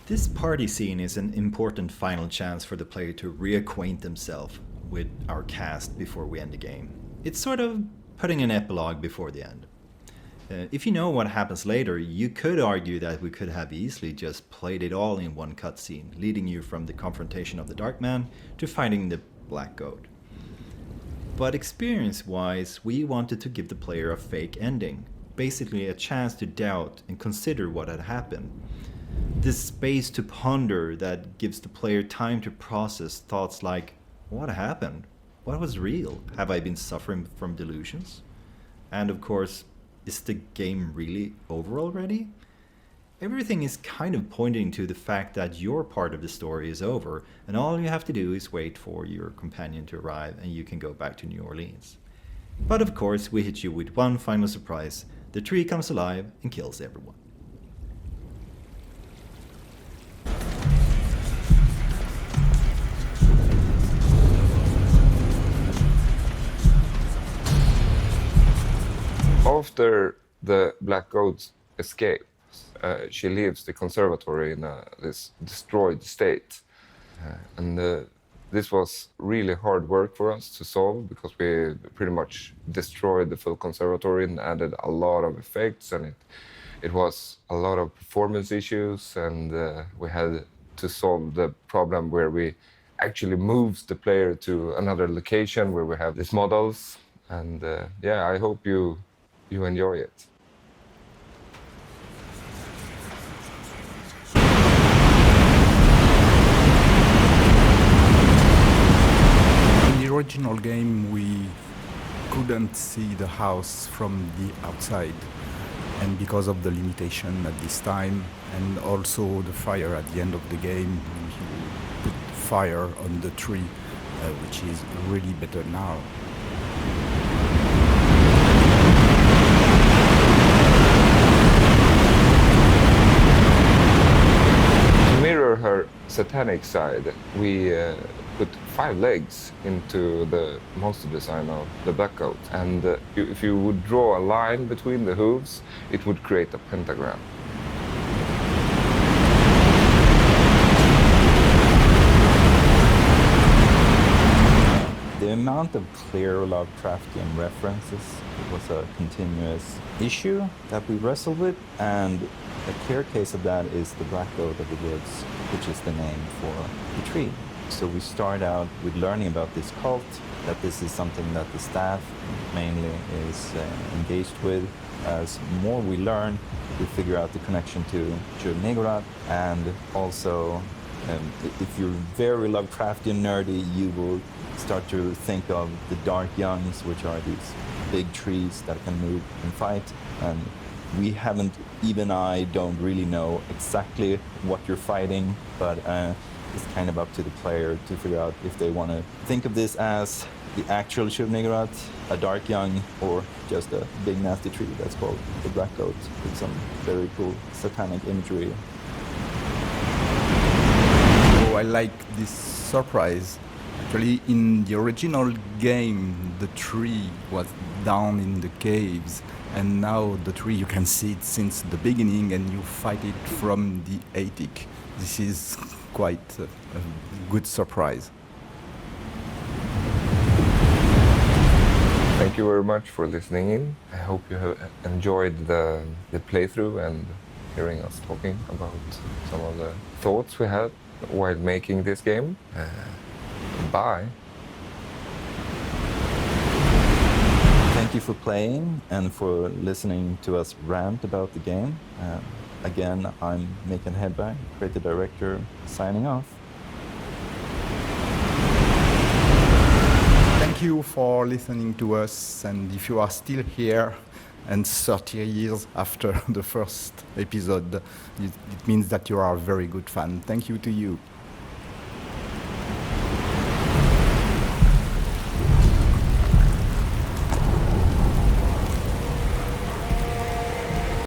This party scene is an important final chance for the player to reacquaint themselves with our cast before we end the game. It's sort of putting an epilogue before the end. If you know what happens later, you could argue that we could have easily just played it all in one cutscene, leading you from the confrontation of the Dark Man to finding the Black Goat. But experience-wise, we wanted to give the player a fake ending, basically a chance to doubt and consider what had happened. This space to ponder that gives the player time to process thoughts like, what happened? What was real? Have I been suffering from delusions? And of course, is the game really over already? Everything is kind of pointing to the fact that your part of the story is over, and all you have to do is wait for your companion to arrive and you can go back to New Orleans. But of course, we hit you with one final surprise. The tree comes alive and kills everyone. After the Black Goat escapes, she leaves the conservatory in this destroyed state. This was really hard work for us to solve because we pretty much destroyed the full conservatory and added a lot of effects, and it was a lot of performance issues, and we had to solve the problem where we actually moved the player to another location where we have these models. And yeah, I hope you enjoy it. In the original game, we couldn't see the house from the outside, and because of the limitation at this time, and also the fire at the end of the game, we put fire on the tree, which is really better now. Her satanic side, we put 5 legs into the monster design of the Black Goat, and if you would draw a line between the hooves, it would create a pentagram. The amount of clear Lovecraftian references was a continuous issue that we wrestled with, and a clear case of that is the Black Goat of the Woods, which is the name for the tree. So we start out with learning about this cult, that this is something that the staff mainly is engaged with. As more we learn, we figure out the connection to Shub-Niggurath, and also if you're very Lovecraftian nerdy, you will start to think of the Dark Youngs, which are these big trees that can move and fight. And we haven't, even I don't really know exactly what you're fighting, but it's kind of up to the player to figure out if they want to think of this as the actual Shub-Niggurath, a Dark Young, or just a big nasty tree that's called the Black Goat, with some very cool satanic imagery. Oh, I like this surprise. Actually, in the original game, the tree was down in the caves, and now the tree, you can see it since the beginning, and you fight it from the attic. This is quite a good surprise. Thank you very much for listening in. I hope you have enjoyed the playthrough and hearing us talking about some of the thoughts we had while making this game. Bye. Thank you for playing and for listening to us rant about the game. Again, I'm Mikael Hedberg, creative director, signing off. Thank you for listening to us, and if you are still here and 30 years after the first episode, it means that you are a very good fan. Thank you to you.